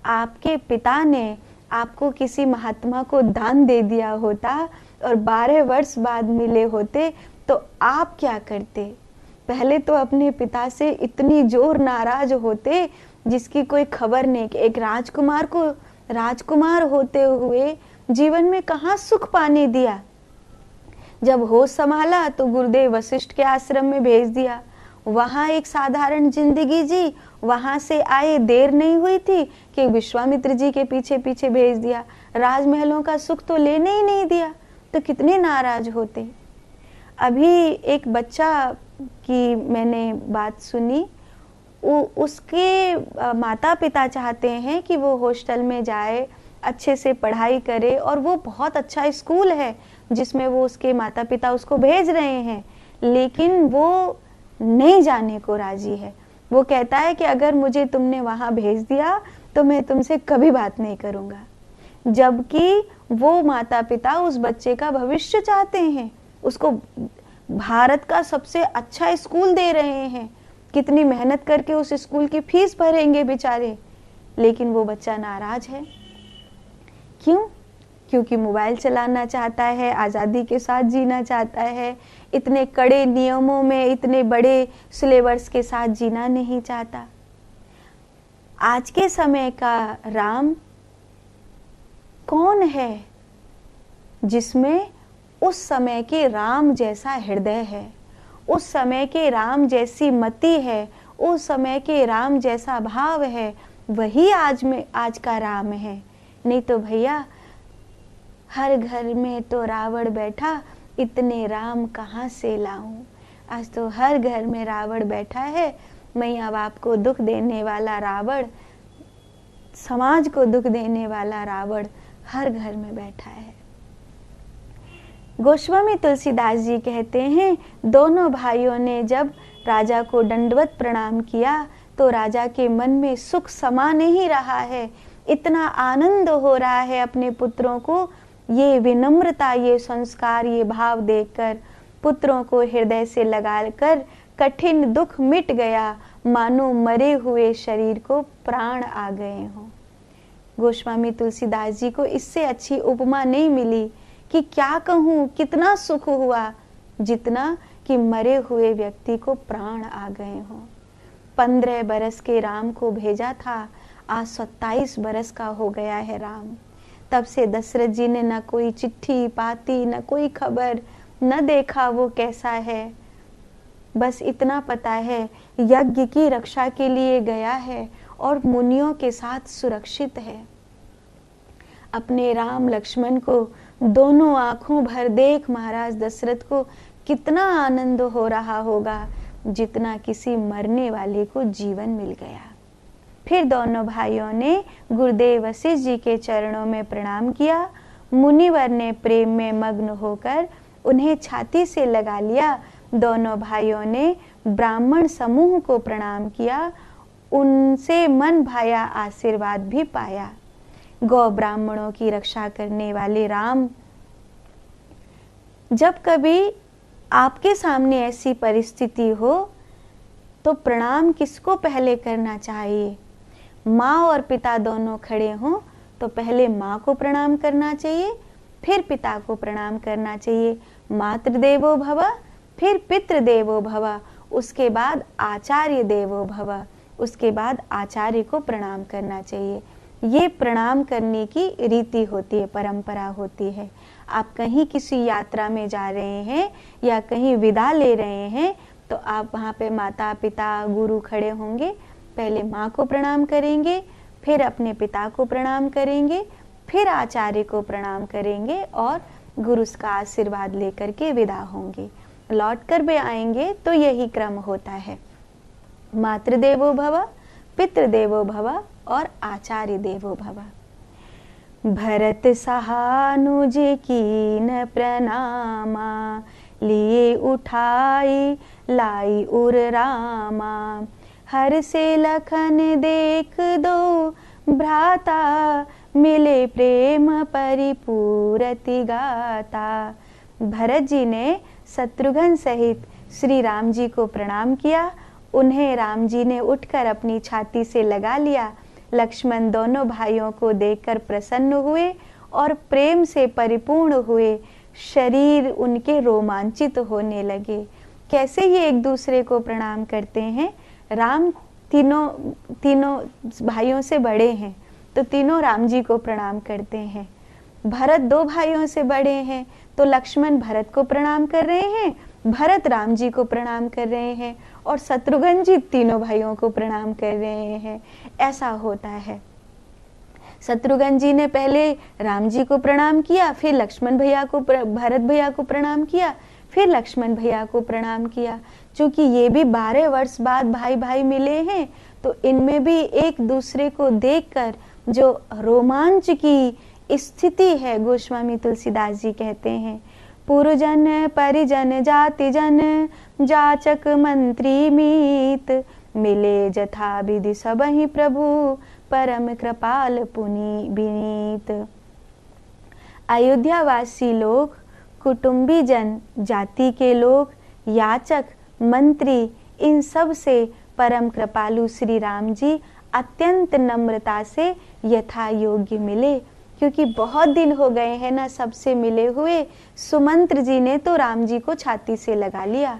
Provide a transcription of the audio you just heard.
आपके पिता ने आपको किसी महात्मा को दान दे दिया होता और 12 वर्ष बाद मिले होते तो आप क्या करते? पहले तो अपने पिता से इतनी जोर नाराज होते जिसकी कोई खबर नहीं कि एक राजकुमार को राजकुमार होते हुए जीवन में कहाँ सुख पाने दिया। जब होश संभाला तो गुरुदेव वशिष्ठ के आश्रम में भेज दिया, वहां एक साधारण जिंदगी जी, वहां से आए देर नहीं हुई थी कि विश्वामित्र जी के पीछे पीछे भेज दिया, राजमहलों का सुख तो लेने ही नहीं दिया, तो कितने नाराज होते। अभी एक बच्चा की मैंने बात सुनी, उसके माता पिता चाहते हैं कि वो हॉस्टल में जाए, अच्छे से पढ़ाई करे, और वो बहुत अच्छा स्कूल है जिसमें वो उसके माता पिता उसको भेज रहे हैं, लेकिन वो नहीं जाने को राजी है। वो कहता है कि अगर मुझे तुमने वहां भेज दिया तो मैं तुमसे कभी बात नहीं करूंगा, जबकि वो माता पिता उस बच्चे का भविष्य चाहते हैं, उसको भारत का सबसे अच्छा स्कूल दे रहे हैं, कितनी मेहनत करके उस स्कूल की फीस भरेंगे बेचारे, लेकिन वो बच्चा नाराज है। क्यों? क्योंकि मोबाइल चलाना चाहता है, आज़ादी के साथ जीना चाहता है, इतने कड़े नियमों में, इतने बड़े सिलेबस के साथ जीना नहीं चाहता। आज के समय का राम कौन है जिसमें उस समय के राम जैसा हृदय है, उस समय के राम जैसी मति है, उस समय के राम जैसा भाव है? वही आज का राम है। नहीं तो भैया हर घर में तो रावण बैठा, इतने राम कहाँ से लाऊं? आज तो हर घर में रावण बैठा है। मैया बाप को दुख देने वाला रावण, समाज को दुख देने वाला रावण हर घर में बैठा है। गोस्वामी तुलसीदास जी कहते हैं, दोनों भाइयों ने जब राजा को दंडवत प्रणाम किया तो राजा के मन में सुख समा नहीं रहा है, इतना आनंद हो रहा है अपने पुत्रों को। ये विनम्रता, ये संस्कार, ये भाव देखकर पुत्रों को हृदय से लगाकर कठिन दुख मिट गया, मानो मरे हुए शरीर को प्राण आ गए हों। गोस्वामी तुलसीदास जी को इससे अच्छी उपमा नहीं मिली कि क्या कहूँ, कितना सुख हुआ, जितना कि मरे हुए व्यक्ति को प्राण आ गए हों। 15 बरस के राम को भेजा था, आज 27 बरस का हो गया है राम। तब से दशरथ जी ने न कोई चिट्ठी पाती, न कोई खबर, न देखा वो कैसा है। बस इतना पता है यज्ञ की रक्षा के लिए गया है और मुनियों के साथ सुरक्षित है। अपने राम लक्ष्मण को दोनों आंखों भर देख महाराज दशरथ को कितना आनंद हो रहा होगा, जितना किसी मरने वाले को जीवन मिल गया। फिर दोनों भाइयों ने गुरुदेव वशिष्ठ जी के चरणों में प्रणाम किया। मुनिवर ने प्रेम में मग्न होकर उन्हें छाती से लगा लिया। दोनों भाइयों ने ब्राह्मण समूह को प्रणाम किया, उनसे मन भाया आशीर्वाद भी पाया। गौ ब्राह्मणों की रक्षा करने वाले राम, जब कभी आपके सामने ऐसी परिस्थिति हो तो प्रणाम किसको पहले करना चाहिए? माँ और पिता दोनों खड़े हों तो पहले माँ को प्रणाम करना चाहिए, फिर पिता को प्रणाम करना चाहिए। मातृदेवो भव, फिर पितृदेवो भव, उसके बाद आचार्य देवो भव, उसके बाद आचार्य को प्रणाम करना चाहिए। ये प्रणाम करने की रीति होती है, परंपरा होती है। आप कहीं किसी यात्रा में जा रहे हैं या कहीं विदा ले रहे हैं तो आप वहाँ पे माता पिता गुरु खड़े होंगे, पहले माँ को प्रणाम करेंगे, फिर अपने पिता को प्रणाम करेंगे, फिर आचार्य को प्रणाम करेंगे और गुरु का आशीर्वाद लेकर के विदा होंगे। लौट कर भी आएंगे तो यही क्रम होता है। मातृदेवो भव, पितृदेवो भव और आचार्य देवो भव। भरत सहानुज कीन प्रणामा, लिए उठाई लाई उर रामा। हर से लखन देख दो भ्राता, मिले प्रेम परिपूरति गाता। भरत जी ने शत्रुघ्न सहित श्री राम जी को प्रणाम किया। उन्हें राम जी ने उठकर अपनी छाती से लगा लिया। लक्ष्मण दोनों भाइयों को देखकर प्रसन्न हुए और प्रेम से परिपूर्ण हुए। शरीर उनके रोमांचित होने लगे। कैसे ये एक दूसरे को प्रणाम करते हैं? राम तीनों भाइयों से बड़े हैं तो तीनों राम जी को प्रणाम करते हैं। भरत 2 भाइयों से बड़े हैं तो लक्ष्मण भरत को प्रणाम कर रहे हैं, भरत राम जी को प्रणाम कर रहे हैं और शत्रुघ्न जी तीनों भाइयों को प्रणाम कर रहे हैं। ऐसा होता है। शत्रुघ्न जी ने पहले राम जी को प्रणाम किया, फिर लक्ष्मण भैया को भरत भैया को प्रणाम किया, फिर लक्ष्मण भैया को प्रणाम किया। क्योंकि ये भी 12 वर्ष बाद भाई भाई मिले हैं तो इनमें भी एक दूसरे को देखकर जो रोमांच की स्थिति है, गोस्वामी तुलसीदास जी कहते हैं, पुरजन परिजन जाति जन जाचक मंत्री मीत, मिले जथा विधि सबहि प्रभु परम कृपाल पुनि विनीत। अयोध्यावासी लोग, कुटुंबी जन, जाति के लोग, याचक, मंत्री, इन सब से परम कृपालु श्री राम जी अत्यंत नम्रता से यथा योग्य मिले। क्योंकि बहुत दिन हो गए हैं ना सबसे मिले हुए। सुमंत्र जी ने तो राम जी को छाती से लगा लिया